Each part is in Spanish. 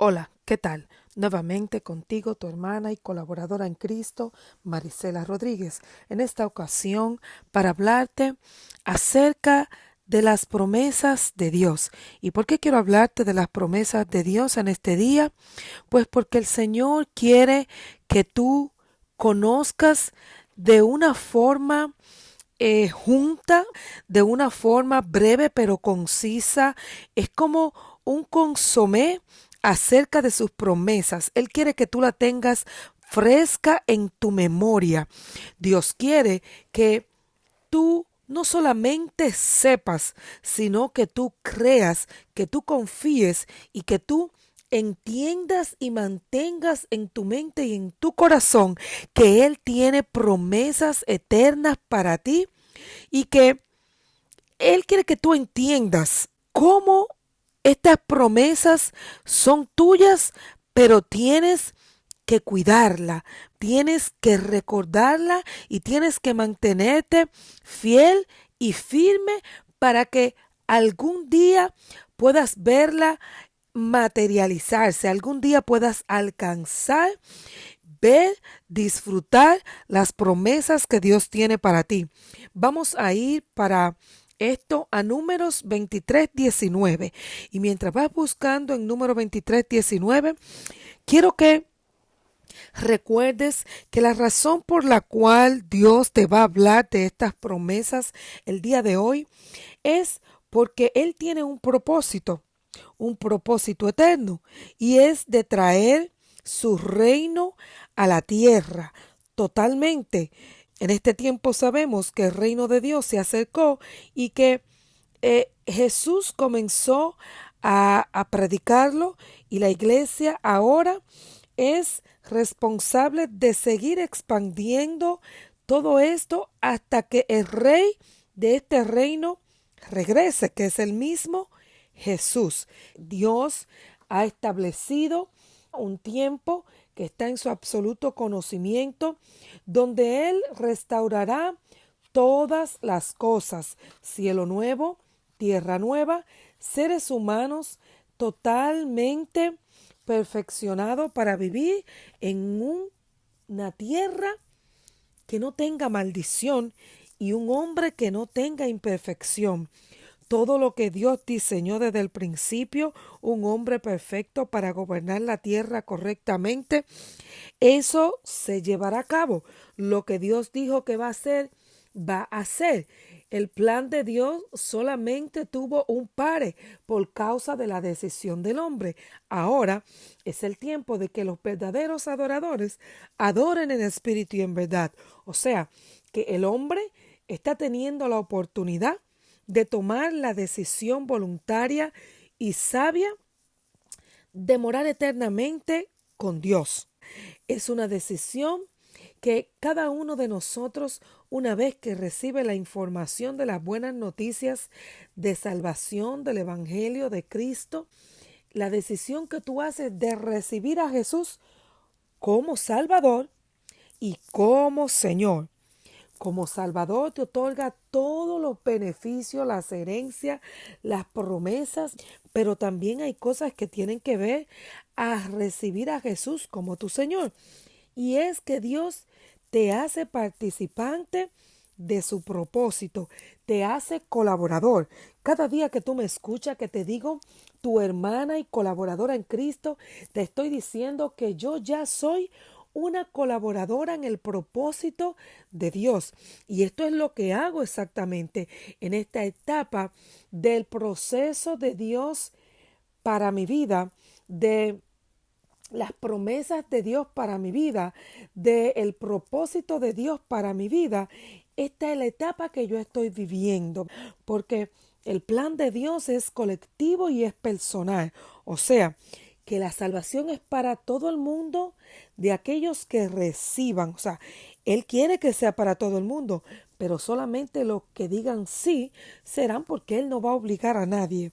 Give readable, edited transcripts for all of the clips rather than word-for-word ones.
Hola, ¿qué tal? Nuevamente contigo, tu hermana y colaboradora en Cristo, Marisela Rodríguez, en esta ocasión para hablarte acerca de las promesas de Dios. ¿Y por qué quiero hablarte de las promesas de Dios en este día? Pues porque el Señor quiere que tú conozcas de una forma junta, de una forma breve pero concisa. Es como un consomé acerca de sus promesas. Él quiere que tú la tengas fresca en tu memoria. Dios quiere que tú no solamente sepas, sino que tú creas, que tú confíes y que tú entiendas y mantengas en tu mente y en tu corazón que Él tiene promesas eternas para ti y que Él quiere que tú entiendas cómo estas promesas son tuyas, pero tienes que cuidarla, tienes que recordarla y tienes que mantenerte fiel y firme para que algún día puedas verla materializarse, algún día puedas alcanzar, ver, disfrutar las promesas que Dios tiene para ti. Vamos a ir para esto a Números 23:19. Y mientras vas buscando en Número 23:19, quiero que recuerdes que la razón por la cual Dios te va a hablar de estas promesas el día de hoy es porque Él tiene un propósito eterno, y es de traer su reino a la tierra totalmente. En este tiempo sabemos que el reino de Dios se acercó y que Jesús comenzó a predicarlo, y la iglesia ahora es responsable de seguir expandiendo todo esto hasta que el rey de este reino regrese, que es el mismo Jesús. Dios ha establecido un tiempo que está en su absoluto conocimiento, donde Él restaurará todas las cosas: cielo nuevo, tierra nueva, seres humanos totalmente perfeccionados para vivir en una tierra que no tenga maldición y un hombre que no tenga imperfección. Todo lo que Dios diseñó desde el principio, un hombre perfecto para gobernar la tierra correctamente, eso se llevará a cabo. Lo que Dios dijo que va a hacer, va a hacer. El plan de Dios solamente tuvo un pare por causa de la decisión del hombre. Ahora es el tiempo de que los verdaderos adoradores adoren en espíritu y en verdad. O sea, que el hombre está teniendo la oportunidad de tomar la decisión voluntaria y sabia de morar eternamente con Dios. Es una decisión que cada uno de nosotros, una vez que recibe la información de las buenas noticias de salvación del Evangelio de Cristo, la decisión que tú haces de recibir a Jesús como Salvador y como Señor. Como Salvador te otorga todos los beneficios, las herencias, las promesas, pero también hay cosas que tienen que ver a recibir a Jesús como tu Señor. Y es que Dios te hace participante de su propósito, te hace colaborador. Cada día que tú me escuchas, que te digo tu hermana y colaboradora en Cristo, te estoy diciendo que yo ya soy una colaboradora en el propósito de Dios. Y esto es lo que hago exactamente en esta etapa del proceso de Dios para mi vida, de las promesas de Dios para mi vida, del propósito de Dios para mi vida. Esta es la etapa que yo estoy viviendo, porque el plan de Dios es colectivo y es personal. O sea, que la salvación es para todo el mundo, de aquellos que reciban. O sea, Él quiere que sea para todo el mundo, pero solamente los que digan sí serán, porque Él no va a obligar a nadie.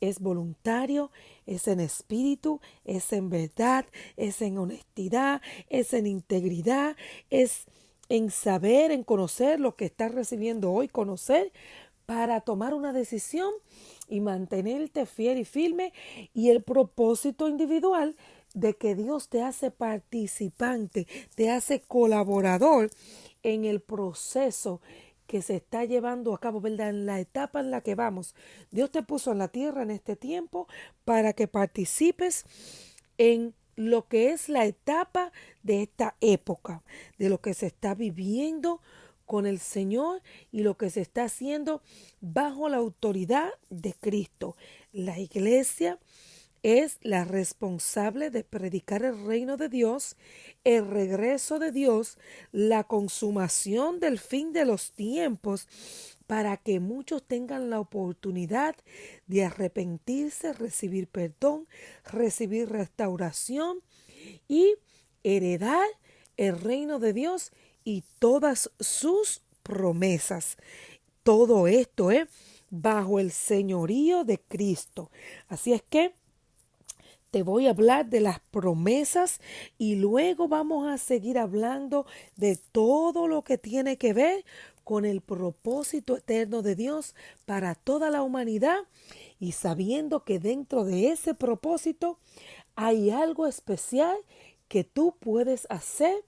Es voluntario, es en espíritu, es en verdad, es en honestidad, es en integridad, es en saber, en conocer lo que estás recibiendo hoy, conocer para tomar una decisión y mantenerte fiel y firme, y el propósito individual de que Dios te hace participante, te hace colaborador en el proceso que se está llevando a cabo, ¿verdad? En la etapa en la que vamos. Dios te puso en la tierra en este tiempo para que participes en lo que es la etapa de esta época, de lo que se está viviendo con el Señor y lo que se está haciendo bajo la autoridad de Cristo. La iglesia es la responsable de predicar el reino de Dios, el regreso de Dios, la consumación del fin de los tiempos, para que muchos tengan la oportunidad de arrepentirse, recibir perdón, recibir restauración y heredar el reino de Dios y todas sus promesas. Todo esto es bajo el señorío de Cristo. Así es que te voy a hablar de las promesas y luego vamos a seguir hablando de todo lo que tiene que ver con el propósito eterno de Dios para toda la humanidad, y sabiendo que dentro de ese propósito hay algo especial que tú puedes hacer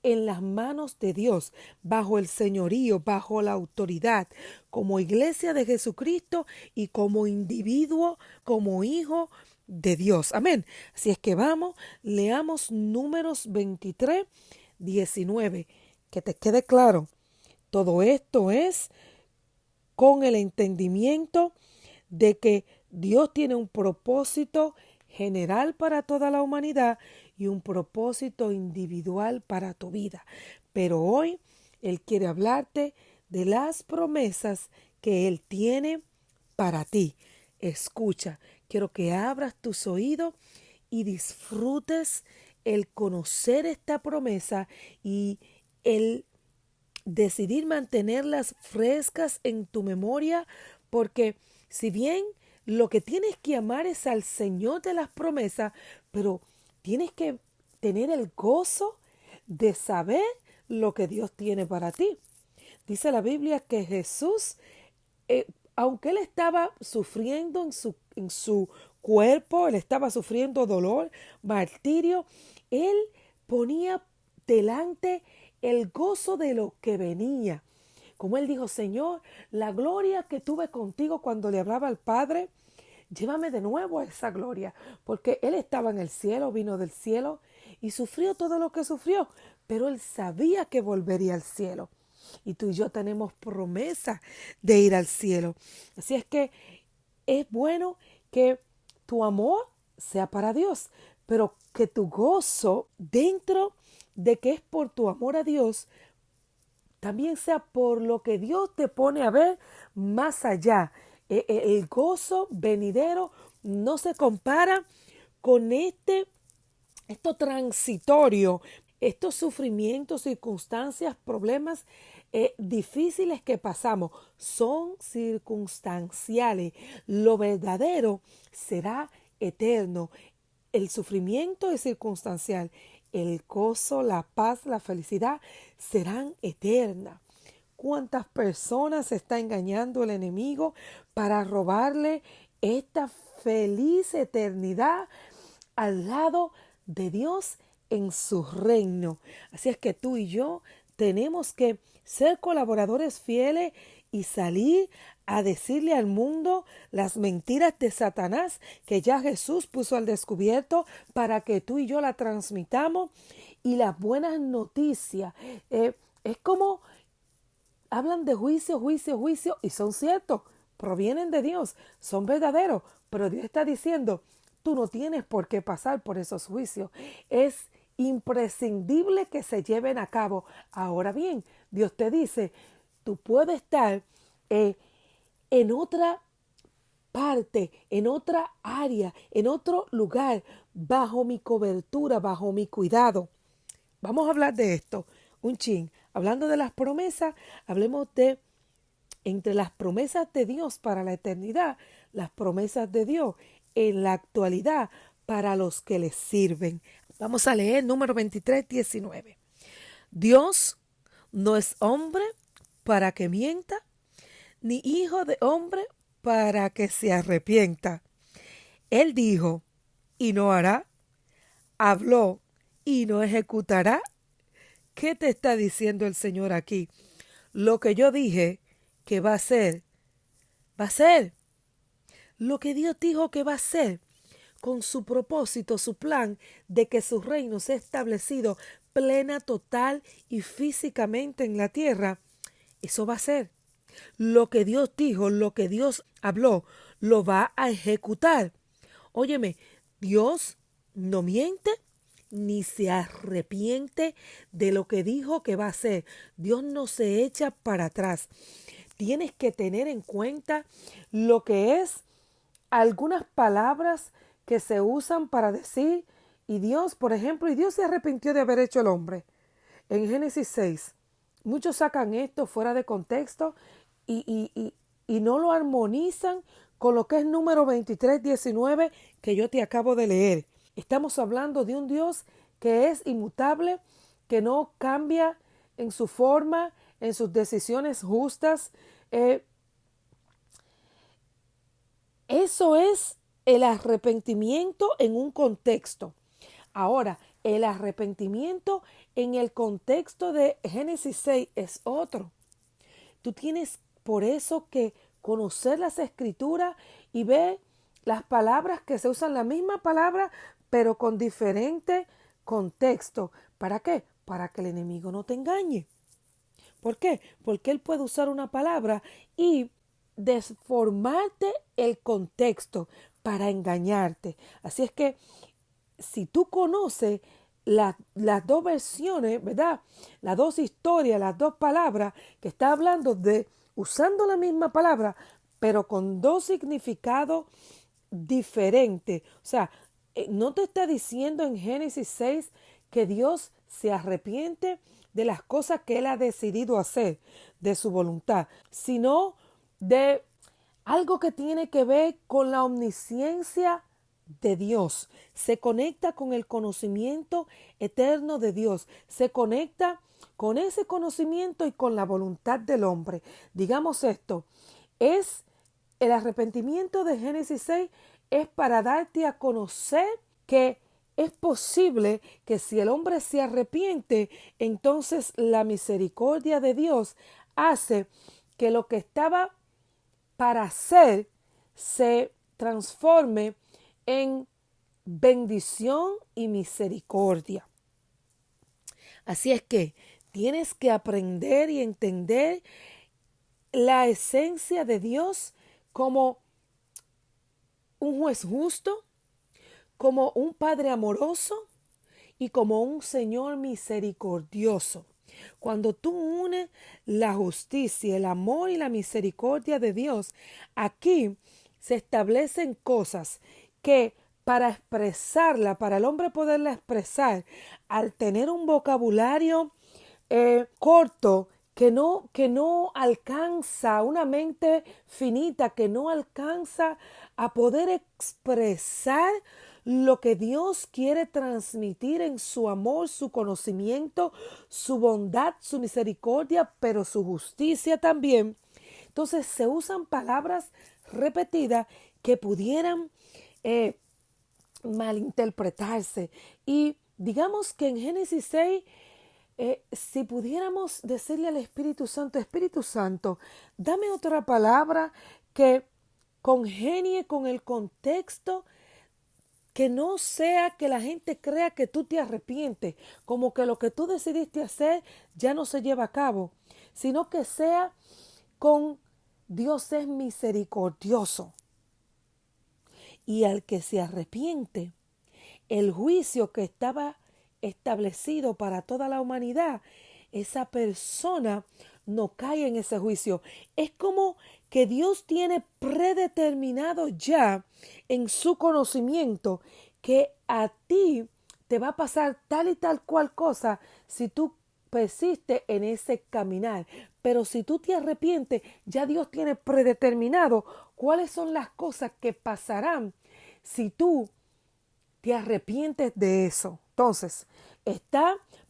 en las manos de Dios, bajo el señorío, bajo la autoridad, como iglesia de Jesucristo y como individuo, como hijo de Dios. Amén. Así es que vamos, leamos Números 23, 19. Que te quede claro, todo esto es con el entendimiento de que Dios tiene un propósito general para toda la humanidad y un propósito individual para tu vida. Pero hoy Él quiere hablarte de las promesas que Él tiene para ti. Escucha, quiero que abras tus oídos y disfrutes el conocer esta promesa y el decidir mantenerlas frescas en tu memoria, porque si bien lo que tienes que amar es al Señor de las promesas, pero tienes que tener el gozo de saber lo que Dios tiene para ti. Dice la Biblia que Jesús, aunque Él estaba sufriendo en su cuerpo, Él estaba sufriendo dolor, martirio, Él ponía delante el gozo de lo que venía. Como Él dijo: Señor, la gloria que tuve contigo cuando le hablaba al Padre, llévame de nuevo a esa gloria, porque Él estaba en el cielo, vino del cielo y sufrió todo lo que sufrió, pero Él sabía que volvería al cielo. Y tú y yo tenemos promesa de ir al cielo. Así es que es bueno que tu amor sea para Dios, pero que tu gozo dentro de que es por tu amor a Dios, también sea por lo que Dios te pone a ver más allá. El gozo venidero no se compara con esto transitorio, estos sufrimientos, circunstancias, problemas difíciles que pasamos. Son circunstanciales. Lo verdadero será eterno. El sufrimiento es circunstancial. El gozo, la paz, la felicidad serán eternas. ¿Cuántas personas está engañando el enemigo para robarle esta feliz eternidad al lado de Dios en su reino? Así es que tú y yo tenemos que ser colaboradores fieles y salir a decirle al mundo las mentiras de Satanás que ya Jesús puso al descubierto, para que tú y yo la transmitamos. Y las buenas noticias, es como hablan de juicio, juicio, juicio, y son ciertos, provienen de Dios, son verdaderos, pero Dios está diciendo: tú no tienes por qué pasar por esos juicios. Es imprescindible que se lleven a cabo. Ahora bien, Dios te dice: tú puedes estar en otra parte, en otra área, en otro lugar, bajo mi cobertura, bajo mi cuidado. Vamos a hablar de esto un chin. Hablando de las promesas, hablemos de entre las promesas de Dios para la eternidad, las promesas de Dios en la actualidad para los que les sirven. Vamos a leer Número 23, 19. Dios no es hombre para que mienta, ni hijo de hombre para que se arrepienta. Él dijo y no hará, habló y no ejecutará. ¿Qué te está diciendo el Señor aquí? Lo que yo dije que va a ser, va a ser. Lo que Dios dijo que va a ser, con su propósito, su plan de que su reino sea establecido plena, total y físicamente en la tierra, eso va a ser. Lo que Dios dijo, lo que Dios habló, lo va a ejecutar. Óyeme, Dios no miente ni se arrepiente de lo que dijo que va a hacer. Dios no se echa para atrás. Tienes que tener en cuenta lo que es algunas palabras que se usan para decir, y Dios, por ejemplo, y Dios se arrepintió de haber hecho el hombre. En Génesis 6, muchos sacan esto fuera de contexto y no lo armonizan con lo que es número 23:19 que yo te acabo de leer. Estamos hablando de un Dios que es inmutable, que no cambia en su forma, en sus decisiones justas. Eso es el arrepentimiento en un contexto. Ahora, el arrepentimiento en el contexto de Génesis 6 es otro. Tú tienes por eso que conocer las escrituras y ver las palabras que se usan, la misma palabra, pero con diferente contexto. ¿Para qué? Para que el enemigo no te engañe. ¿Por qué? Porque él puede usar una palabra y desformarte el contexto para engañarte. Así es que si tú conoces las dos versiones, ¿verdad? Las dos historias, las dos palabras que está hablando de usando la misma palabra, pero con dos significados diferentes. O sea, no te está diciendo en Génesis 6 que Dios se arrepiente de las cosas que Él ha decidido hacer, de su voluntad, sino de algo que tiene que ver con la omnisciencia de Dios. Se conecta con el conocimiento eterno de Dios. Se conecta con ese conocimiento y con la voluntad del hombre. Digamos esto, es el arrepentimiento de Génesis 6 es para darte a conocer que es posible que si el hombre se arrepiente, entonces la misericordia de Dios hace que lo que estaba para hacer se transforme en bendición y misericordia. Así es que tienes que aprender y entender la esencia de Dios como un juez justo, como un Padre amoroso y como un Señor misericordioso. Cuando tú unes la justicia, el amor y la misericordia de Dios, aquí se establecen cosas que para expresarla, para el hombre poderla expresar, al tener un vocabulario corto, que no alcanza, una mente finita, que no alcanza a poder expresar lo que Dios quiere transmitir en su amor, su conocimiento, su bondad, su misericordia, pero su justicia también. Entonces se usan palabras repetidas que pudieran malinterpretarse. Y digamos que en Génesis 6, si pudiéramos decirle al Espíritu Santo, dame otra palabra que congenie con el contexto, que no sea que la gente crea que tú te arrepientes, como que lo que tú decidiste hacer ya no se lleva a cabo, sino que sea con Dios es misericordioso. Y al que se arrepiente, el juicio que estaba establecido para toda la humanidad, esa persona no cae en ese juicio. Es como que Dios tiene predeterminado ya en su conocimiento que a ti te va a pasar tal y tal cual cosa si tú persistes en ese caminar. Pero si tú te arrepientes, ya Dios tiene predeterminado cuáles son las cosas que pasarán si tú te arrepientes de eso. Entonces,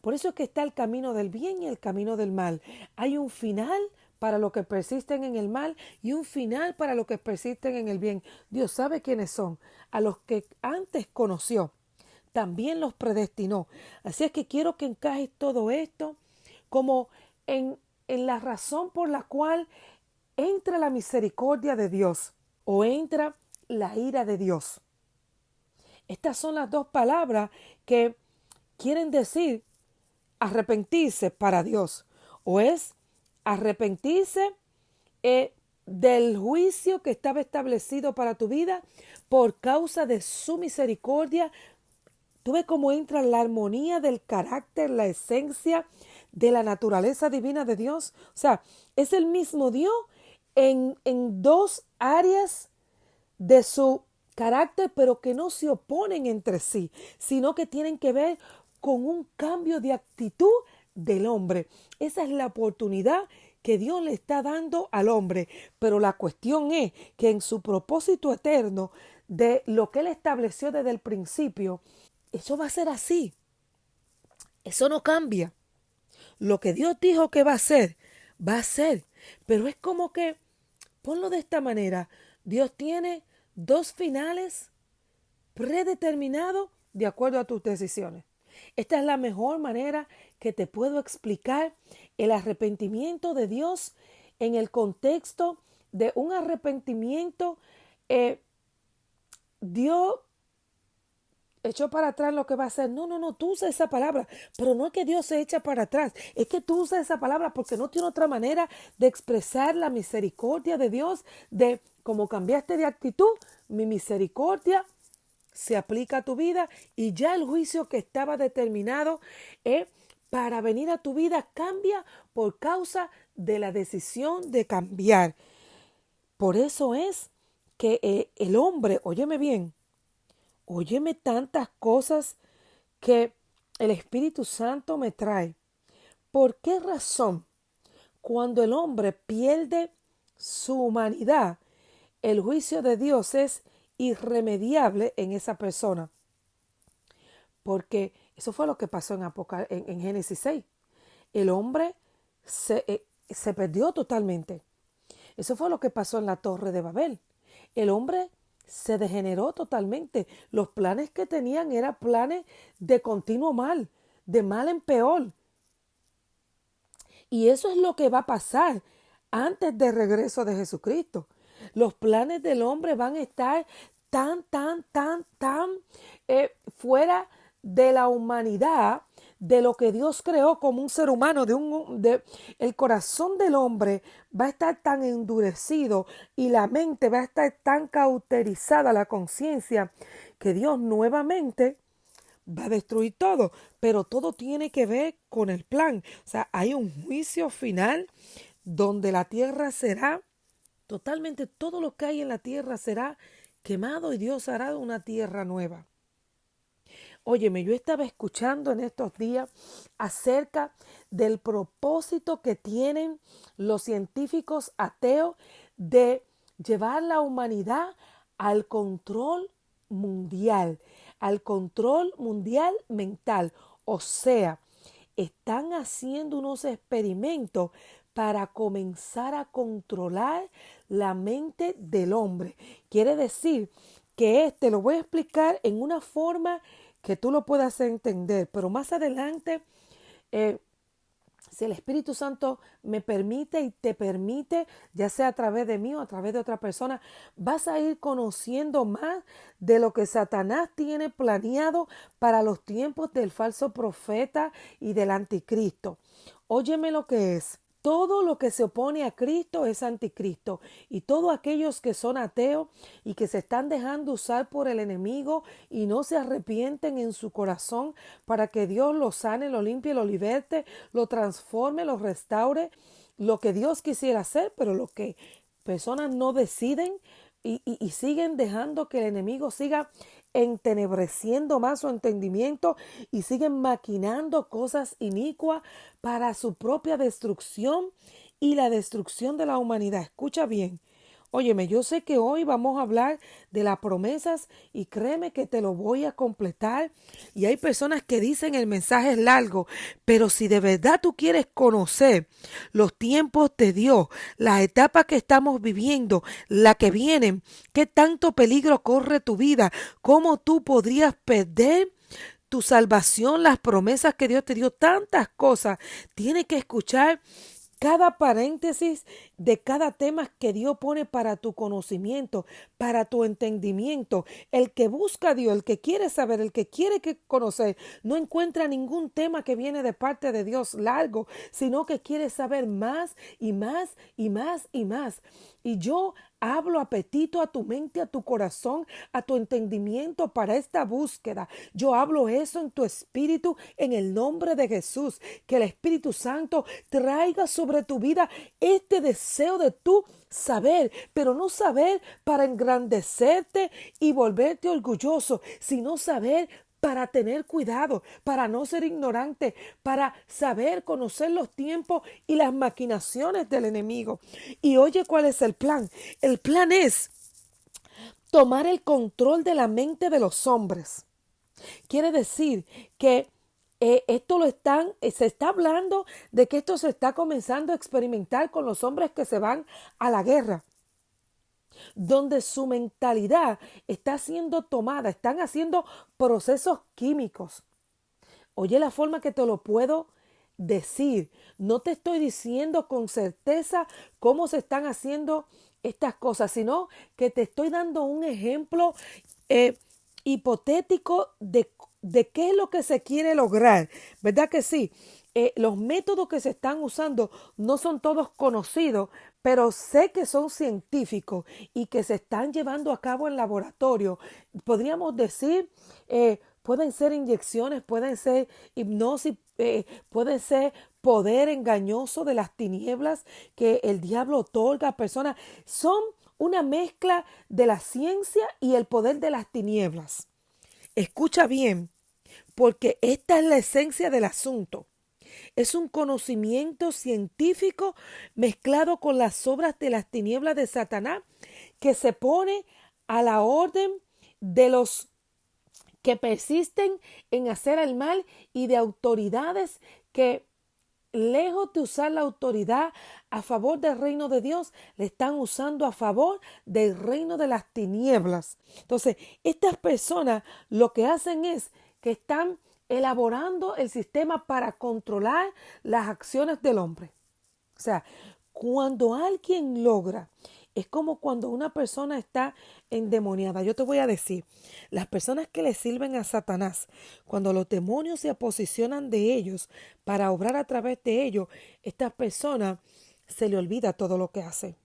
por eso es que está el camino del bien y el camino del mal. Hay un final para los que persisten en el mal y un final para los que persisten en el bien. Dios sabe quiénes son. A los que antes conoció, también los predestinó. Así es que quiero que encajes todo esto como en la razón por la cual entra la misericordia de Dios o entra la ira de Dios. Estas son las dos palabras que quieren decir arrepentirse para Dios. O es arrepentirse del juicio que estaba establecido para tu vida por causa de su misericordia. Tú ves cómo entra la armonía del carácter, la esencia de la naturaleza divina de Dios. O sea, es el mismo Dios en dos áreas de su carácter, pero que no se oponen entre sí, sino que tienen que ver con un cambio de actitud del hombre. Esa es la oportunidad que Dios le está dando al hombre. Pero la cuestión es que en su propósito eterno de lo que Él estableció desde el principio, eso va a ser así. Eso no cambia. Lo que Dios dijo que va a ser, va a ser. Pero es como que, ponlo de esta manera, Dios tiene dos finales predeterminados de acuerdo a tus decisiones. Esta es la mejor manera que te puedo explicar el arrepentimiento de Dios en el contexto de un arrepentimiento. Dios echó para atrás lo que va a hacer. No, tú usas esa palabra, pero no es que Dios se echa para atrás, es que tú usas esa palabra porque no tiene otra manera de expresar la misericordia de Dios, de cómo cambiaste de actitud, mi misericordia se aplica a tu vida y ya el juicio que estaba determinado para venir a tu vida cambia por causa de la decisión de cambiar. Por eso es que el hombre, óyeme bien, óyeme tantas cosas que el Espíritu Santo me trae. ¿Por qué razón cuando el hombre pierde su humanidad, el juicio de Dios es irremediable en esa persona? Porque eso fue lo que pasó en Génesis 6. El hombre se perdió totalmente. Eso fue lo que pasó en la Torre de Babel. El hombre se degeneró totalmente. Los planes que tenían eran planes de continuo mal, de mal en peor. Y eso es lo que va a pasar antes del regreso de Jesucristo. Los planes del hombre van a estar tan fuera de la humanidad, de lo que Dios creó como un ser humano, el corazón del hombre va a estar tan endurecido y la mente va a estar tan cauterizada, la conciencia, que Dios nuevamente va a destruir todo, pero todo tiene que ver con el plan. O sea, hay un juicio final donde la tierra será totalmente, todo lo que hay en la tierra será quemado y Dios hará una tierra nueva. Óyeme, yo estaba escuchando en estos días acerca del propósito que tienen los científicos ateos de llevar la humanidad al control mundial mental. O sea, están haciendo unos experimentos para comenzar a controlar la mente del hombre. Quiere decir que lo voy a explicar en una forma que tú lo puedas entender, pero más adelante, si el Espíritu Santo me permite y te permite, ya sea a través de mí o a través de otra persona, vas a ir conociendo más de lo que Satanás tiene planeado para los tiempos del falso profeta y del anticristo. Óyeme lo que es. Todo lo que se opone a Cristo es anticristo, y todos aquellos que son ateos y que se están dejando usar por el enemigo y no se arrepienten en su corazón para que Dios los sane, lo limpie, lo liberte, lo transforme, lo restaure, lo que Dios quisiera hacer, pero lo que personas no deciden y siguen dejando que el enemigo siga entenebreciendo más su entendimiento y siguen maquinando cosas inicuas para su propia destrucción y la destrucción de la humanidad. Escucha bien, Óyeme, yo sé que hoy vamos a hablar de las promesas y créeme que te lo voy a completar. Y hay personas que dicen el mensaje es largo, pero si de verdad tú quieres conocer los tiempos de Dios, las etapas que estamos viviendo, la que vienen, qué tanto peligro corre tu vida, cómo tú podrías perder tu salvación, las promesas que Dios te dio, tantas cosas, tienes que escuchar cada paréntesis de cada tema que Dios pone para tu conocimiento, para tu entendimiento. El que busca a Dios, el que quiere saber, el que quiere conocer, no encuentra ningún tema que viene de parte de Dios largo, sino que quiere saber más y más y más y más. Y yo hablo apetito a tu mente, a tu corazón, a tu entendimiento para esta búsqueda. Yo hablo eso en tu espíritu en el nombre de Jesús. Que el Espíritu Santo traiga sobre tu vida este deseo de tú saber, pero no saber para engrandecerte y volverte orgulloso, sino saber para tener cuidado, para no ser ignorante, para saber conocer los tiempos y las maquinaciones del enemigo. Y oye, ¿cuál es el plan? El plan es tomar el control de la mente de los hombres. Quiere decir que se está hablando de que esto se está comenzando a experimentar con los hombres que se van a la guerra, donde su mentalidad está siendo tomada, están haciendo procesos químicos. Oye la forma que te lo puedo decir. No te estoy diciendo con certeza cómo se están haciendo estas cosas, sino que te estoy dando un ejemplo eh, hipotético de qué es lo que se quiere lograr. ¿Verdad que sí? Los métodos que se están usando no son todos conocidos, pero sé que son científicos y que se están llevando a cabo en laboratorio. Podríamos decir, pueden ser inyecciones, pueden ser hipnosis, puede ser poder engañoso de las tinieblas que el diablo otorga a personas. Son una mezcla de la ciencia y el poder de las tinieblas. Escucha bien, porque esta es la esencia del asunto. Es un conocimiento científico mezclado con las obras de las tinieblas de Satanás que se pone a la orden de los que persisten en hacer el mal y de autoridades que, lejos de usar la autoridad a favor del reino de Dios, le están usando a favor del reino de las tinieblas. Entonces, estas personas lo que hacen es que están elaborando el sistema para controlar las acciones del hombre. O sea, cuando alguien logra, es como cuando una persona está endemoniada. Yo te voy a decir, las personas que le sirven a Satanás, cuando los demonios se posicionan de ellos para obrar a través de ellos, estas personas se le olvida todo lo que hace.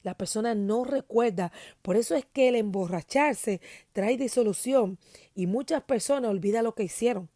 La persona no recuerda. Por eso es que el emborracharse trae disolución y muchas personas olvidan lo que hicieron,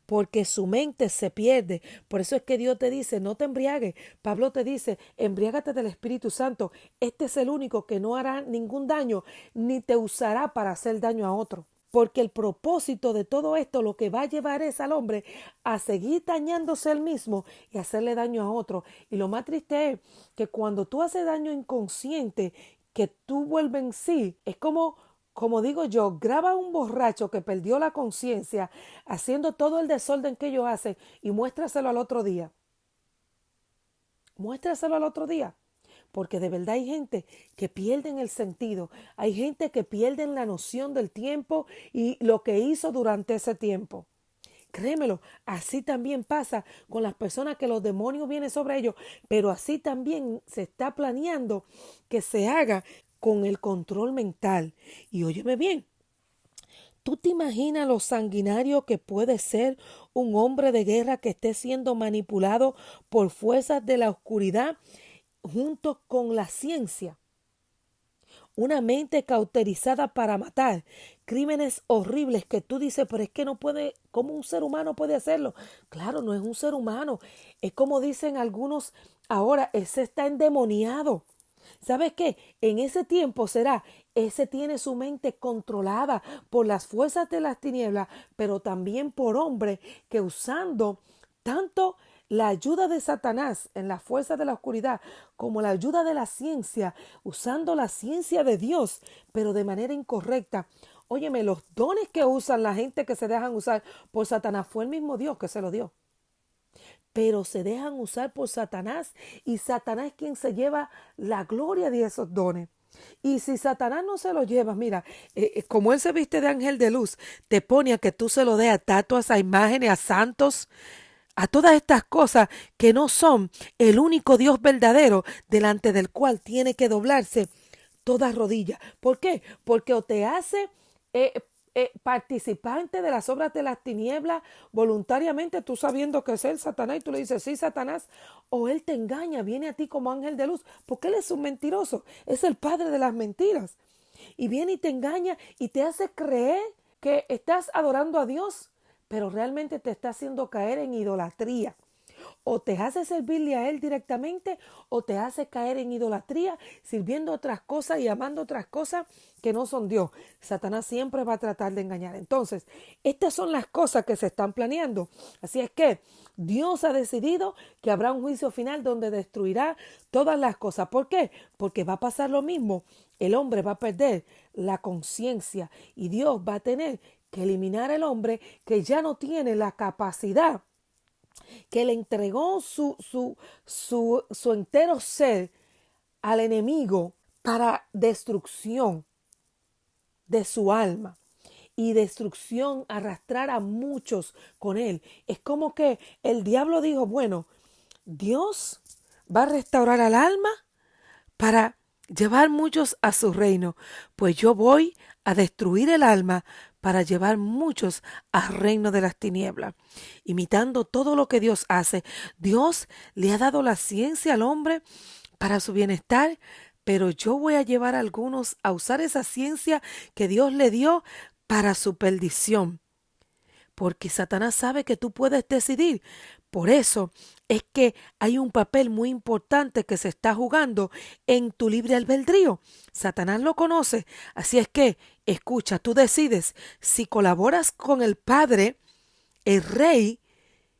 porque su mente se pierde. Por eso es que Dios te dice, no te embriagues. Pablo te dice, embriágate del Espíritu Santo. Este es el único que no hará ningún daño, ni te usará para hacer daño a otro. Porque el propósito de todo esto lo que va a llevar es al hombre a seguir dañándose él mismo y hacerle daño a otro. Y lo más triste es que cuando tú haces daño inconsciente, que tú vuelves en sí, es como digo yo, graba a un borracho que perdió la conciencia haciendo todo el desorden que ellos hacen y muéstraselo al otro día. Muéstraselo al otro día. Porque de verdad hay gente que pierden el sentido. Hay gente que pierden la noción del tiempo y lo que hizo durante ese tiempo. Créemelo, así también pasa con las personas que los demonios vienen sobre ellos, pero así también se está planeando que se haga con el control mental. Y óyeme bien, ¿tú te imaginas lo sanguinario que puede ser un hombre de guerra que esté siendo manipulado por fuerzas de la oscuridad junto con la ciencia? Una mente cauterizada para matar, crímenes horribles que tú dices, pero es que no puede, ¿cómo un ser humano puede hacerlo? Claro, no es un ser humano, es como dicen algunos ahora, ese está endemoniado. ¿Sabes qué? En ese tiempo ese tiene su mente controlada por las fuerzas de las tinieblas, pero también por hombres que usando tanto la ayuda de Satanás en las fuerzas de la oscuridad, como la ayuda de la ciencia, usando la ciencia de Dios, pero de manera incorrecta. Óyeme, los dones que usan la gente que se dejan usar por Satanás, fue el mismo Dios que se lo dio. Pero se dejan usar por Satanás y Satanás es quien se lleva la gloria de esos dones. Y si Satanás no se lo lleva, mira, como él se viste de ángel de luz, te pone a que tú se lo des a estatuas, a imágenes, a santos, a todas estas cosas que no son el único Dios verdadero delante del cual tiene que doblarse toda rodilla. ¿Por qué? Porque o te hace eh, participante de las obras de las tinieblas voluntariamente, tú sabiendo que es él, Satanás, y tú le dices, sí, Satanás, o él te engaña, viene a ti como ángel de luz, porque él es un mentiroso, es el padre de las mentiras. Y viene y te engaña y te hace creer que estás adorando a Dios, pero realmente te está haciendo caer en idolatría. O te hace servirle a Él directamente o te hace caer en idolatría, sirviendo otras cosas y amando otras cosas que no son Dios. Satanás siempre va a tratar de engañar. Entonces, estas son las cosas que se están planeando. Así es que Dios ha decidido que habrá un juicio final donde destruirá todas las cosas. ¿Por qué? Porque va a pasar lo mismo. El hombre va a perder la conciencia y Dios va a tener que eliminar al hombre que ya no tiene la capacidad, que le entregó su entero ser al enemigo para destrucción de su alma y destrucción, arrastrar a muchos con él. Es como que el diablo dijo, bueno, Dios va a restaurar al alma para llevar muchos a su reino, pues yo voy a destruir el alma para llevar muchos al reino de las tinieblas, imitando todo lo que Dios hace. Dios le ha dado la ciencia al hombre para su bienestar, pero yo voy a llevar a algunos a usar esa ciencia que Dios le dio para su perdición, porque Satanás sabe que tú puedes decidir. Por eso es que hay un papel muy importante que se está jugando en tu libre albedrío. Satanás lo conoce, así es que, escucha, tú decides si colaboras con el Padre, el Rey,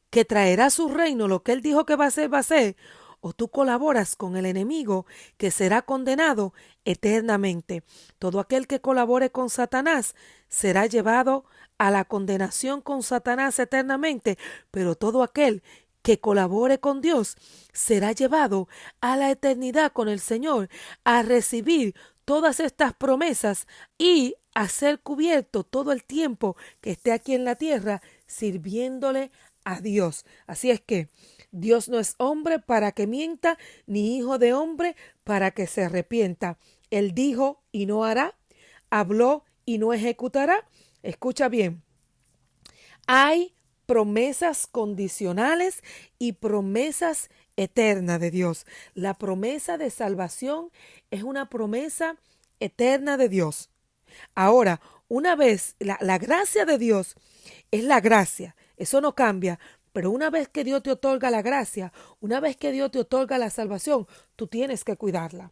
que traerá su reino, lo que él dijo que va a ser, o tú colaboras con el enemigo que será condenado eternamente. Todo aquel que colabore con Satanás será llevado a la condenación con Satanás eternamente, pero todo aquel que colabore con Dios será llevado a la eternidad con el Señor, a recibir todas estas promesas y a ser cubierto todo el tiempo que esté aquí en la tierra sirviéndole a Dios. Así es que Dios no es hombre para que mienta, ni hijo de hombre para que se arrepienta. Él dijo y no hará, habló y no ejecutará. Escucha bien, hay promesas condicionales y promesas eternas de Dios. La promesa de salvación es una promesa eterna de Dios. Ahora, una vez la gracia de Dios es la gracia, eso no cambia, pero una vez que Dios te otorga la gracia, una vez que Dios te otorga la salvación, tú tienes que cuidarla.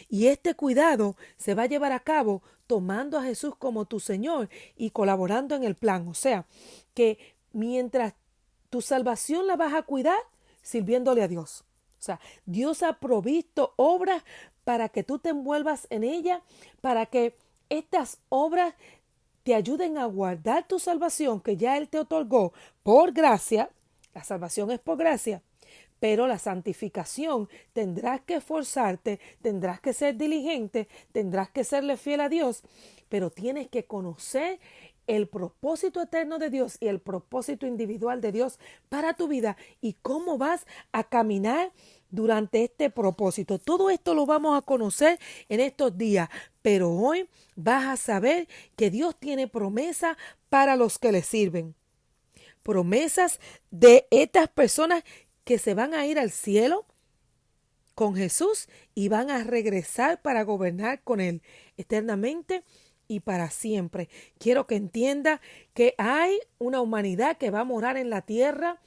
Y este cuidado se va a llevar a cabo tomando a Jesús como tu Señor y colaborando en el plan. O sea, que mientras tu salvación la vas a cuidar sirviéndole a Dios. O sea, Dios ha provisto obras para que tú te envuelvas en ella, para que estas obras te ayuden a guardar tu salvación que ya Él te otorgó por gracia. La salvación es por gracia, pero la santificación tendrás que esforzarte, tendrás que ser diligente, tendrás que serle fiel a Dios, pero tienes que conocer el propósito eterno de Dios y el propósito individual de Dios para tu vida y cómo vas a caminar durante este propósito. Todo esto lo vamos a conocer en estos días, pero hoy vas a saber que Dios tiene promesas para los que le sirven. Promesas de estas personas que se van a ir al cielo con Jesús y van a regresar para gobernar con Él eternamente y para siempre. Quiero que entienda que hay una humanidad que va a morar en la tierra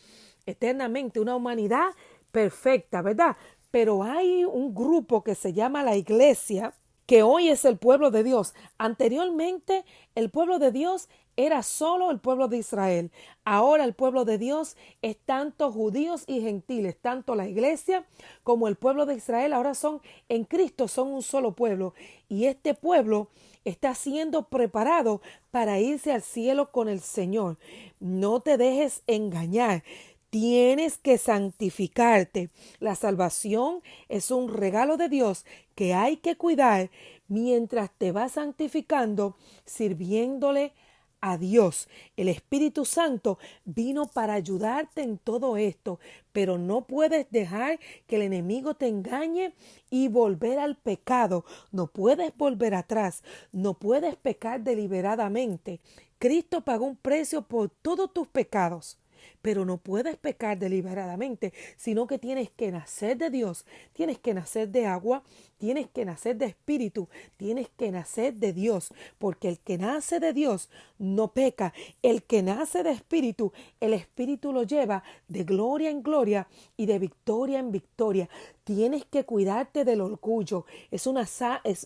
eternamente, una humanidad perfecta, ¿verdad? Pero hay un grupo que se llama la iglesia, que hoy es el pueblo de Dios. Anteriormente, el pueblo de Dios era solo el pueblo de Israel. Ahora el pueblo de Dios es tanto judíos y gentiles, tanto la iglesia como el pueblo de Israel. Ahora son en Cristo, son un solo pueblo. Y este pueblo está siendo preparado para irse al cielo con el Señor. No te dejes engañar. Tienes que santificarte. La salvación es un regalo de Dios que hay que cuidar mientras te vas santificando, sirviéndole a Dios. El Espíritu Santo vino para ayudarte en todo esto, pero no puedes dejar que el enemigo te engañe y volver al pecado. No puedes volver atrás, no puedes pecar deliberadamente. Cristo pagó un precio por todos tus pecados. Pero no puedes pecar deliberadamente, sino que tienes que nacer de Dios, tienes que nacer de agua, tienes que nacer de espíritu, tienes que nacer de Dios, porque el que nace de Dios no peca. El que nace de espíritu, el espíritu lo lleva de gloria en gloria y de victoria en victoria. Tienes que cuidarte del orgullo.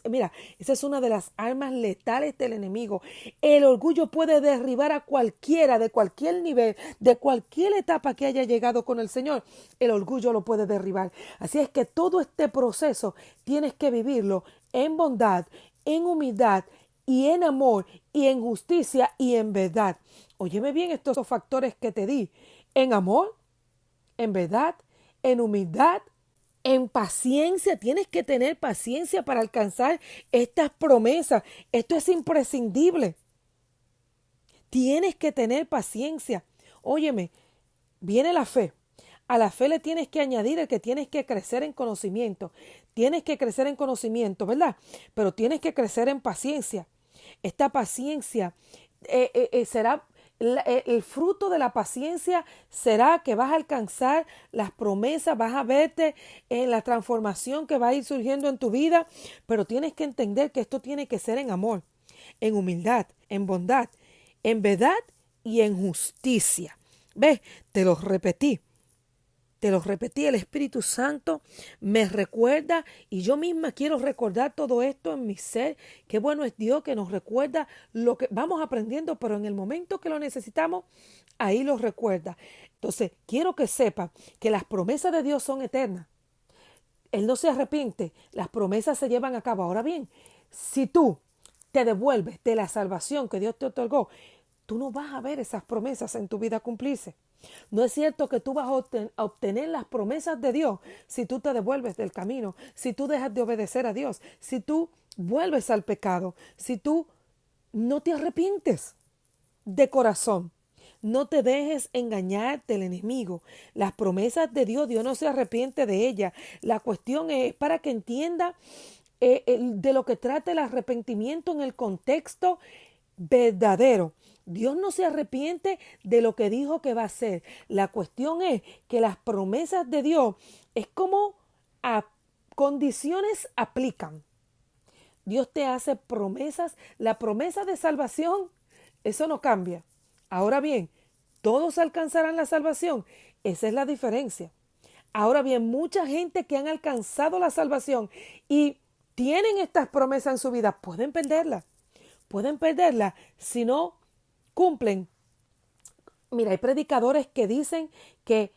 Mira, esa es una de las armas letales del enemigo. El orgullo puede derribar a cualquiera de cualquier nivel, de cualquier etapa que haya llegado con el Señor. El orgullo lo puede derribar. Así es que todo este proceso tienes que vivirlo en bondad, en humildad y en amor y en justicia y en verdad. Óyeme bien estos factores que te di. En amor, en verdad, en humildad, en paciencia. Tienes que tener paciencia para alcanzar estas promesas. Esto es imprescindible. Tienes que tener paciencia. Óyeme, viene la fe. A la fe le tienes que añadir el que tienes que crecer en conocimiento. Tienes que crecer en conocimiento, ¿verdad? Pero tienes que crecer en paciencia. Esta paciencia será el fruto de la paciencia será que vas a alcanzar las promesas, vas a verte en la transformación que va a ir surgiendo en tu vida, pero tienes que entender que esto tiene que ser en amor, en humildad, en bondad, en verdad y en justicia. ¿Ves? Te lo repetí. El Espíritu Santo me recuerda y yo misma quiero recordar todo esto en mi ser. Qué bueno es Dios que nos recuerda lo que vamos aprendiendo, pero en el momento que lo necesitamos, ahí lo recuerda. Entonces, quiero que sepa que las promesas de Dios son eternas. Él no se arrepiente, las promesas se llevan a cabo. Ahora bien, si tú te devuelves de la salvación que Dios te otorgó, tú no vas a ver esas promesas en tu vida cumplirse. No es cierto que tú vas a obtener las promesas de Dios si tú te devuelves del camino, si tú dejas de obedecer a Dios, si tú vuelves al pecado, si tú no te arrepientes de corazón. No te dejes engañar del enemigo. Las promesas de Dios, Dios no se arrepiente de ellas. La cuestión es para que entienda de lo que trata el arrepentimiento en el contexto verdadero. Dios no se arrepiente de lo que dijo que va a hacer. La cuestión es que las promesas de Dios es como a condiciones aplican. Dios te hace promesas. La promesa de salvación, eso no cambia. Ahora bien, todos alcanzarán la salvación. Esa es la diferencia. Ahora bien, mucha gente que han alcanzado la salvación y tienen estas promesas en su vida, pueden perderla. Pueden perderla si no cumplen. Mira, hay predicadores que dicen que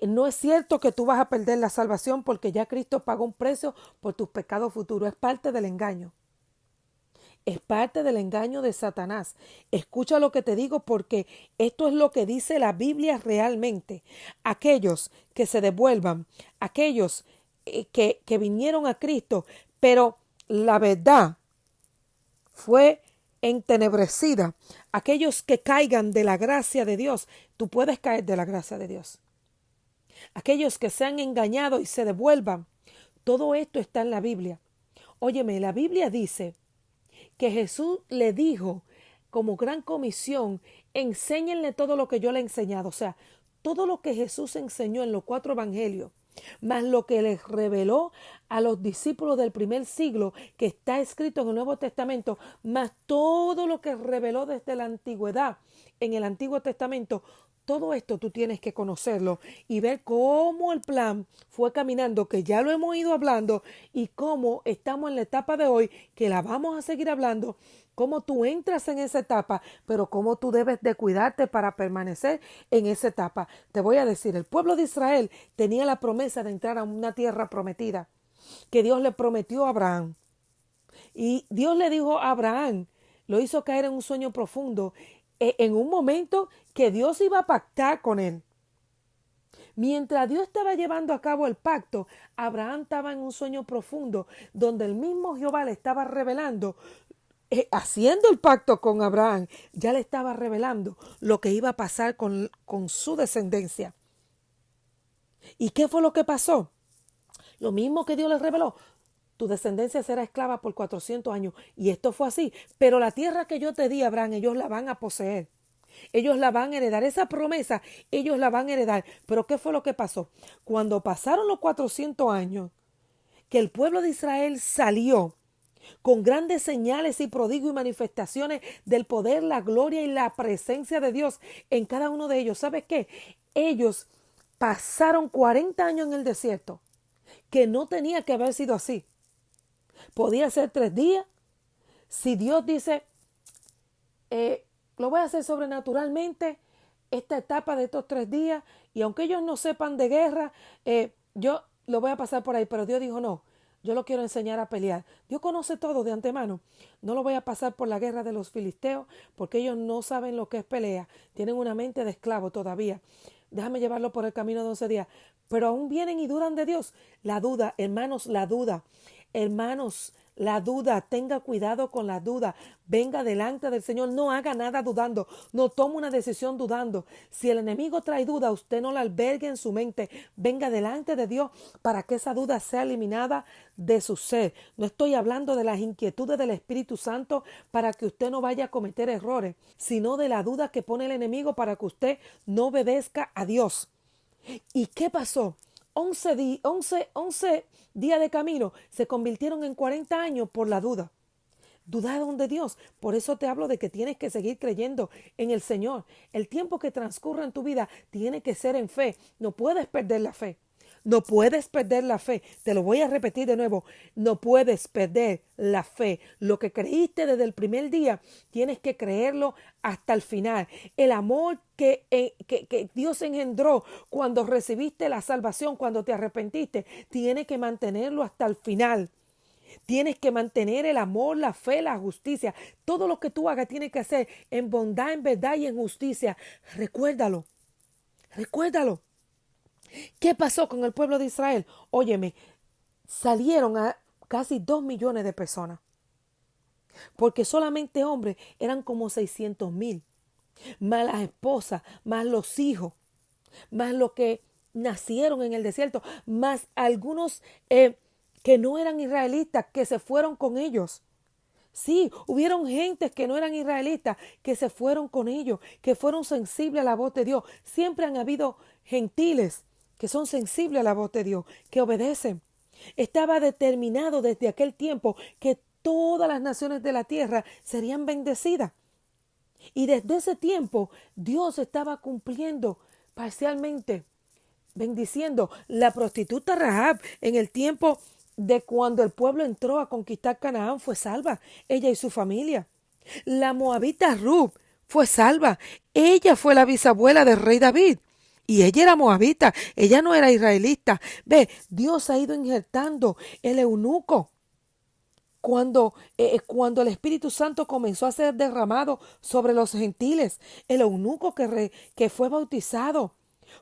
no es cierto que tú vas a perder la salvación porque ya Cristo pagó un precio por tus pecados futuros. Es parte del engaño. Es parte del engaño de Satanás. Escucha lo que te digo porque esto es lo que dice la Biblia realmente. Aquellos que se devuelvan, aquellos que vinieron a Cristo, pero la verdad fue entenebrecida. Aquellos que caigan de la gracia de Dios, tú puedes caer de la gracia de Dios. Aquellos que se han engañado y se devuelvan, todo esto está en la Biblia. Óyeme, la Biblia dice que Jesús le dijo como gran comisión, enséñenle todo lo que yo le he enseñado. O sea, todo lo que Jesús enseñó en los 4 evangelios, más lo que les reveló a los discípulos del primer siglo, que está escrito en el Nuevo Testamento, más todo lo que reveló desde la antigüedad en el Antiguo Testamento, todo esto tú tienes que conocerlo y ver cómo el plan fue caminando, que ya lo hemos ido hablando, y cómo estamos en la etapa de hoy, que la vamos a seguir hablando, cómo tú entras en esa etapa, pero cómo tú debes de cuidarte para permanecer en esa etapa. Te voy a decir, el pueblo de Israel tenía la promesa de entrar a una tierra prometida, que Dios le prometió a Abraham. Y Dios le dijo a Abraham, lo hizo caer en un sueño profundo, en un momento que Dios iba a pactar con él. Mientras Dios estaba llevando a cabo el pacto, Abraham estaba en un sueño profundo, donde el mismo Jehová le estaba revelando, haciendo el pacto con Abraham, ya le estaba revelando lo que iba a pasar con su descendencia. ¿Y qué fue lo que pasó? Lo mismo que Dios le reveló. Tu descendencia será esclava por 400 años. Y esto fue así. Pero la tierra que yo te di, Abraham, ellos la van a poseer. Ellos la van a heredar. Esa promesa, ellos la van a heredar. Pero ¿qué fue lo que pasó? Cuando pasaron los 400 años, que el pueblo de Israel salió con grandes señales y prodigios y manifestaciones del poder, la gloria y la presencia de Dios en cada uno de ellos. ¿Sabes qué? Ellos pasaron 40 años en el desierto, que no tenía que haber sido así. Podía ser 3 días. Si Dios dice, lo voy a hacer sobrenaturalmente, esta etapa de estos 3 días, y aunque ellos no sepan de guerra, yo lo voy a pasar por ahí, pero Dios dijo, no, yo lo quiero enseñar a pelear. Dios conoce todo de antemano. No lo voy a pasar por la guerra de los filisteos, porque ellos no saben lo que es pelea. Tienen una mente de esclavo todavía. Déjame llevarlo por el camino de 11 días. Pero aún vienen y dudan de Dios. La duda, hermanos, la duda. Hermanos, la duda, tenga cuidado con la duda. Venga delante del Señor, no haga nada dudando, no tome una decisión dudando. Si el enemigo trae duda, usted no la albergue en su mente. Venga delante de Dios para que esa duda sea eliminada de su ser. No estoy hablando de las inquietudes del Espíritu Santo para que usted no vaya a cometer errores, sino de la duda que pone el enemigo para que usted no obedezca a Dios. ¿Y qué pasó? 11 días de camino se convirtieron en 40 años por la duda. Dudaron de Dios. Por eso te hablo de que tienes que seguir creyendo en el Señor. El tiempo que transcurra en tu vida tiene que ser en fe. No puedes perder la fe. No puedes perder la fe. Te lo voy a repetir de nuevo. No puedes perder la fe. Lo que creíste desde el primer día, tienes que creerlo hasta el final. El amor que Dios engendró cuando recibiste la salvación, cuando te arrepentiste, tienes que mantenerlo hasta el final. Tienes que mantener el amor, la fe, la justicia. Todo lo que tú hagas tienes que hacer en bondad, en verdad y en justicia. Recuérdalo. Recuérdalo. ¿Qué pasó con el pueblo de Israel? Óyeme, salieron a casi 2 millones de personas. Porque solamente hombres eran como 600,000. Más las esposas, más los hijos, más los que nacieron en el desierto, más algunos que no eran israelitas, que se fueron con ellos. Sí, hubieron gentes que no eran israelitas, que se fueron con ellos, que fueron sensibles a la voz de Dios. Siempre han habido gentiles que son sensibles a la voz de Dios, que obedecen. Estaba determinado desde aquel tiempo que todas las naciones de la tierra serían bendecidas. Y desde ese tiempo Dios estaba cumpliendo parcialmente, bendiciendo. La prostituta Rahab en el tiempo de cuando el pueblo entró a conquistar Canaán fue salva, ella y su familia. La moabita Rut fue salva. Ella fue la bisabuela del rey David. Y ella era moabita, ella no era israelita. Ve, Dios ha ido injertando el eunuco. Cuando el Espíritu Santo comenzó a ser derramado sobre los gentiles, el eunuco que fue bautizado,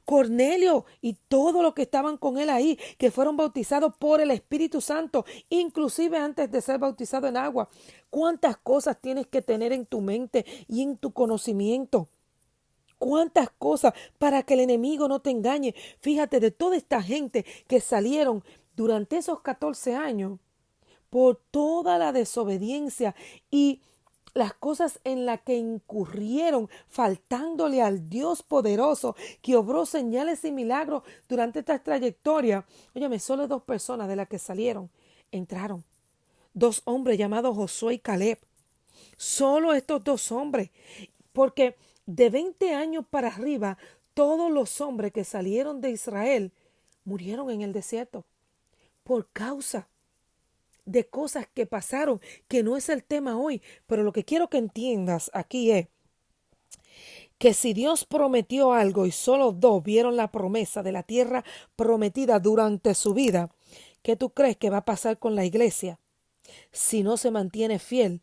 Cornelio y todos los que estaban con él ahí, que fueron bautizados por el Espíritu Santo, inclusive antes de ser bautizado en agua. ¿Cuántas cosas tienes que tener en tu mente y en tu conocimiento? ¿Cuántas cosas para que el enemigo no te engañe? Fíjate, de toda esta gente que salieron durante esos 14 años, por toda la desobediencia y las cosas en las que incurrieron, faltándole al Dios poderoso que obró señales y milagros durante esta trayectoria. Óyeme, solo 2 personas de las que salieron entraron. 2 hombres llamados Josué y Caleb. Solo estos 2 hombres. Porque de 20 años para arriba, todos los hombres que salieron de Israel murieron en el desierto por causa de cosas que pasaron, que no es el tema hoy, pero lo que quiero que entiendas aquí es que si Dios prometió algo y solo dos vieron la promesa de la tierra prometida durante su vida, ¿qué tú crees que va a pasar con la iglesia si no se mantiene fiel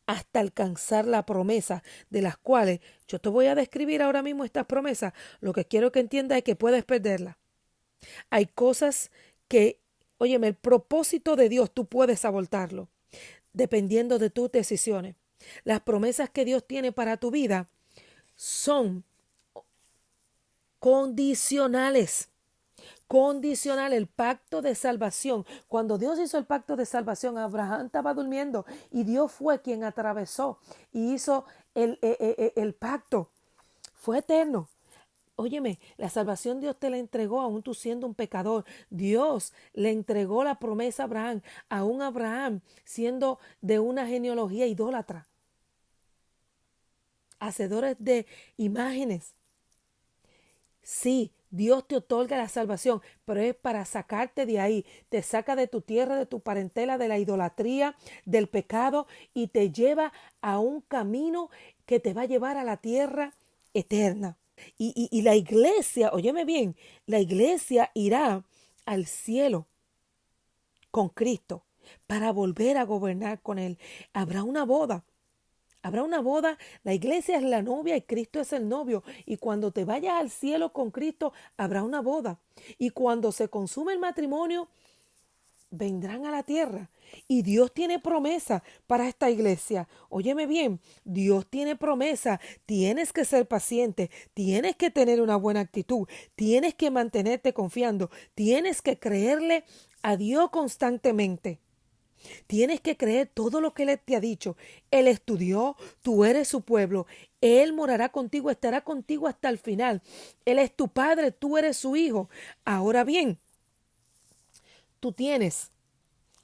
hasta alcanzar la promesa de las cuales yo te voy a describir ahora mismo estas promesas? Lo que quiero que entiendas es que puedes perderla. Hay cosas que, óyeme, el propósito de Dios tú puedes abortarlo dependiendo de tus decisiones. Las promesas que Dios tiene para tu vida son condicionales. Condicional, el pacto de salvación. Cuando Dios hizo el pacto de salvación, Abraham estaba durmiendo y Dios fue quien atravesó y hizo el pacto. Fue eterno. Óyeme, la salvación Dios te la entregó aún tú siendo un pecador. Dios le entregó la promesa a Abraham, aún Abraham siendo de una genealogía idólatra, hacedores de imágenes. Sí, Dios te otorga la salvación, pero es para sacarte de ahí. Te saca de tu tierra, de tu parentela, de la idolatría, del pecado y te lleva a un camino que te va a llevar a la tierra eterna. Y la iglesia, óyeme bien, la iglesia irá al cielo con Cristo para volver a gobernar con Él. Habrá una boda. Habrá una boda, la iglesia es la novia y Cristo es el novio. Y cuando te vayas al cielo con Cristo, habrá una boda. Y cuando se consume el matrimonio, vendrán a la tierra. Y Dios tiene promesa para esta iglesia. Óyeme bien, Dios tiene promesa. Tienes que ser paciente, tienes que tener una buena actitud, tienes que mantenerte confiando, tienes que creerle a Dios constantemente. Tienes que creer todo lo que Él te ha dicho. Él estudió, tú eres su pueblo. Él morará contigo, estará contigo hasta el final. Él es tu padre, tú eres su hijo. Ahora bien, tú tienes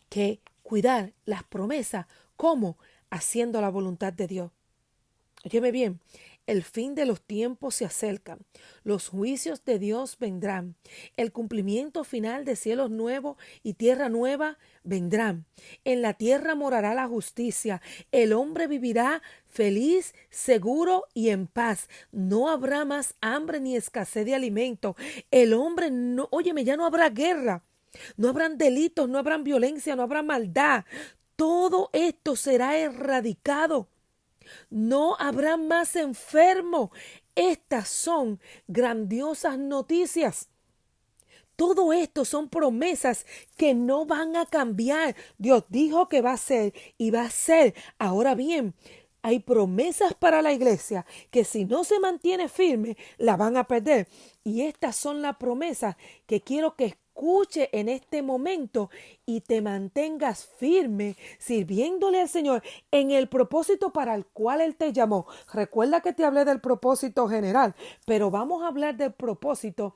que cuidar las promesas. ¿Cómo? Haciendo la voluntad de Dios. Óyeme bien, el fin de los tiempos se acerca, los juicios de Dios vendrán, el cumplimiento final de cielos nuevos y tierra nueva vendrán. En la tierra morará la justicia, el hombre vivirá feliz, seguro y en paz. No habrá más hambre ni escasez de alimento. El hombre no, óyeme, ya no habrá guerra, no habrán delitos, no habrán violencia, no habrá maldad. Todo esto será erradicado. No habrá más enfermos. Estas son grandiosas noticias. Todo esto son promesas que no van a cambiar. Dios dijo que va a ser y va a ser. Ahora bien, hay promesas para la iglesia que si no se mantiene firme, la van a perder. Y estas son las promesas que quiero que escuche en este momento y te mantengas firme sirviéndole al Señor en el propósito para el cual Él te llamó. Recuerda que te hablé del propósito general, pero vamos a hablar del propósito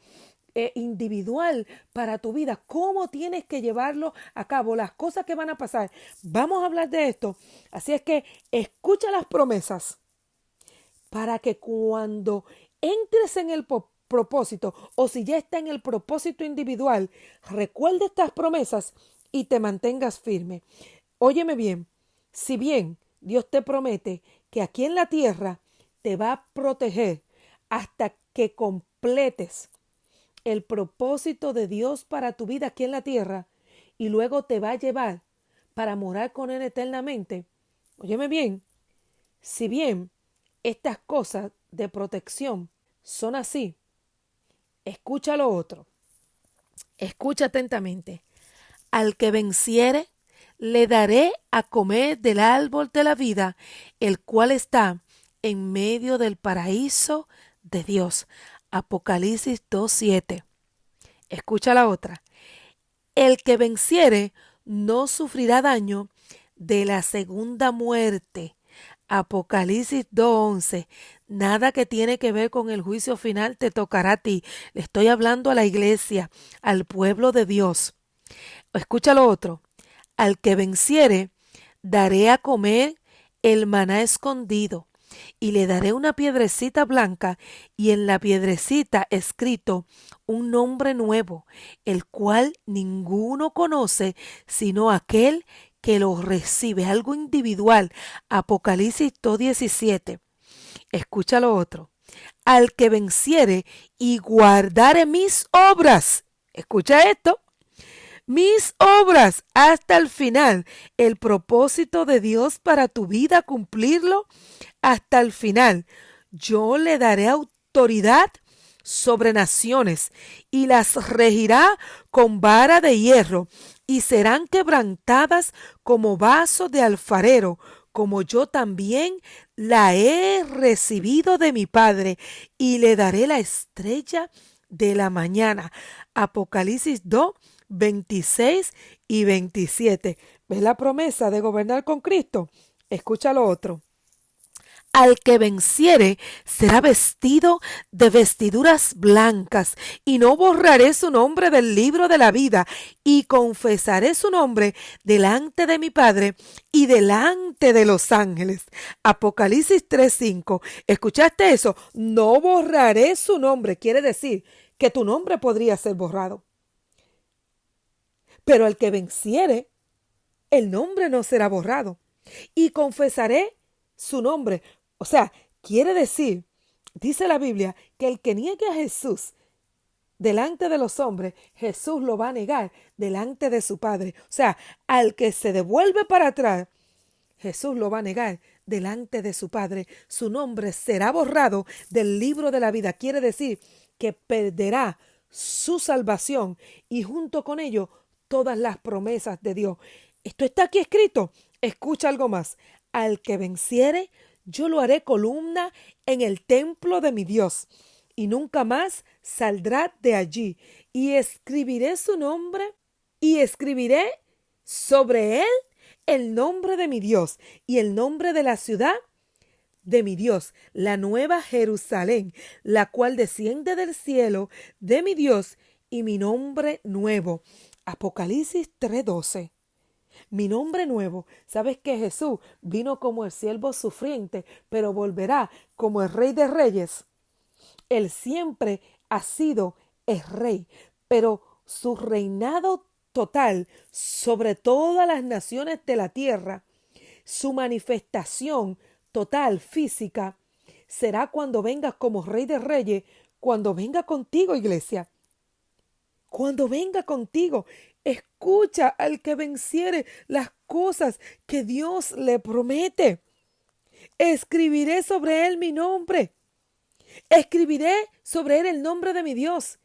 individual para tu vida, cómo tienes que llevarlo a cabo, las cosas que van a pasar. Vamos a hablar de esto. Así es que escucha las promesas para que cuando entres en el propósito o si ya está en el propósito individual, recuerde estas promesas y te mantengas firme. Óyeme bien, si bien Dios te promete que aquí en la tierra te va a proteger hasta que completes el propósito de Dios para tu vida aquí en la tierra y luego te va a llevar para morar con Él eternamente. Óyeme bien, si bien estas cosas de protección son así, escucha lo otro. Escucha atentamente. Al que venciere, le daré a comer del árbol de la vida, el cual está en medio del paraíso de Dios. Apocalipsis 2:7. Escucha la otra. El que venciere no sufrirá daño de la segunda muerte. Apocalipsis 2:11. Nada que tiene que ver con el juicio final te tocará a ti. Le estoy hablando a la iglesia, al pueblo de Dios. Escucha lo otro. Al que venciere, daré a comer el maná escondido, y le daré una piedrecita blanca y en la piedrecita escrito un nombre nuevo, el cual ninguno conoce sino aquel que lo recibe, algo individual. Apocalipsis 2:17. Escucha lo otro. Al que venciere y guardare mis obras. Escucha esto. Mis obras hasta el final. El propósito de Dios para tu vida, cumplirlo hasta el final. Yo le daré autoridad sobre naciones y las regirá con vara de hierro y serán quebrantadas como vaso de alfarero, como yo también la he recibido de mi Padre, y le daré la estrella de la mañana. Apocalipsis 2, 26 y 27. ¿Ves la promesa de gobernar con Cristo? Escucha lo otro. Al que venciere será vestido de vestiduras blancas, y no borraré su nombre del libro de la vida, y confesaré su nombre delante de mi Padre y delante de los ángeles. Apocalipsis 3:5. ¿Escuchaste eso? No borraré su nombre. Quiere decir que tu nombre podría ser borrado. Pero al que venciere, el nombre no será borrado. Y confesaré su nombre. O sea, quiere decir, dice la Biblia, que el que niegue a Jesús delante de los hombres, Jesús lo va a negar delante de su Padre. O sea, al que se devuelve para atrás, Jesús lo va a negar delante de su Padre. Su nombre será borrado del libro de la vida. Quiere decir que perderá su salvación y junto con ello todas las promesas de Dios. Esto está aquí escrito. Escucha algo más. Al que venciere, yo lo haré columna en el templo de mi Dios, y nunca más saldrá de allí. Y escribiré su nombre, y escribiré sobre él el nombre de mi Dios y el nombre de la ciudad de mi Dios, la nueva Jerusalén, la cual desciende del cielo de mi Dios, y mi nombre nuevo. Apocalipsis 3:12. Mi nombre nuevo. ¿Sabes que Jesús vino como el siervo sufriente, pero volverá como el Rey de Reyes? Él siempre ha sido el Rey, pero su reinado total sobre todas las naciones de la tierra, su manifestación total física, será cuando vengas como Rey de Reyes, cuando venga contigo, iglesia. Cuando venga contigo, escucha al que venciere las cosas que Dios le promete. Escribiré sobre él mi nombre. Escribiré sobre él el nombre de mi Dios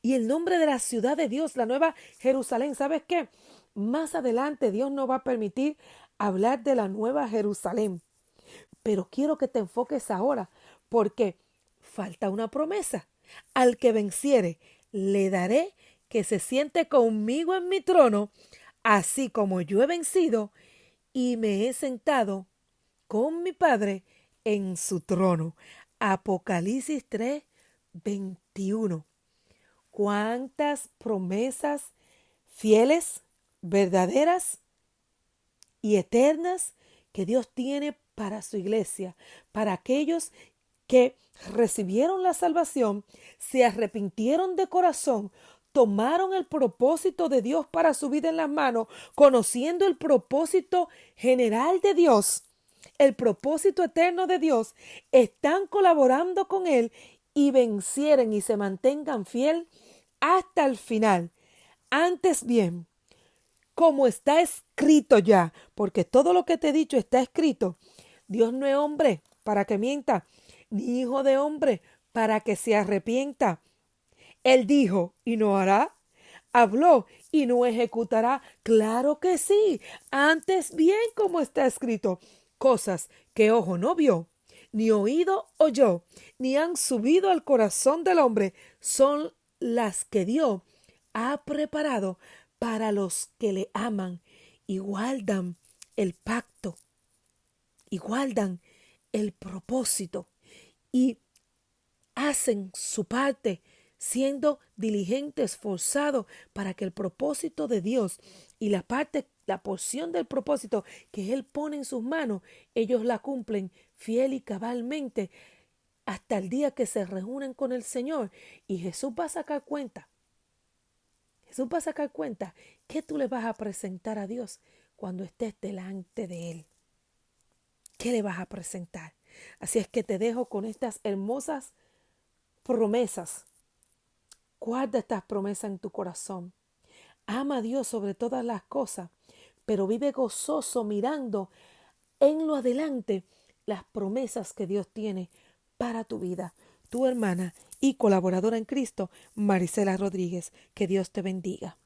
y el nombre de la ciudad de Dios, la nueva Jerusalén. ¿Sabes qué? Más adelante Dios nos va a permitir hablar de la nueva Jerusalén. Pero quiero que te enfoques ahora porque falta una promesa. Al que venciere, le daré que se siente conmigo en mi trono, así como yo he vencido y me he sentado con mi Padre en su trono. Apocalipsis 3:21. ¿Cuántas promesas fieles, verdaderas y eternas que Dios tiene para su iglesia, para aquellos que recibieron la salvación, se arrepintieron de corazón, tomaron el propósito de Dios para su vida en las manos, conociendo el propósito general de Dios, el propósito eterno de Dios, están colaborando con Él y vencieren y se mantengan fiel hasta el final. Antes bien, como está escrito ya, porque todo lo que te he dicho está escrito. Dios no es hombre para que mienta, ni hijo de hombre para que se arrepienta. Él dijo y no hará, habló y no ejecutará. Claro que sí. Antes bien, como está escrito, cosas que ojo no vio, ni oído oyó, ni han subido al corazón del hombre, son las que Dios ha preparado para los que le aman y guardan el pacto y guardan el propósito y hacen su parte siendo diligentes, esforzados para que el propósito de Dios y la parte la porción del propósito que Él pone en sus manos, ellos la cumplen fiel y cabalmente hasta el día que se reúnen con el Señor. Y Jesús va a sacar cuenta. Jesús va a sacar cuenta que tú le vas a presentar a Dios cuando estés delante de Él. ¿Qué le vas a presentar? Así es que te dejo con estas hermosas promesas. Guarda estas promesas en tu corazón. Ama a Dios sobre todas las cosas, pero vive gozoso mirando en lo adelante las promesas que Dios tiene para tu vida. Tu hermana y colaboradora en Cristo, Marisela Rodríguez. Que Dios te bendiga.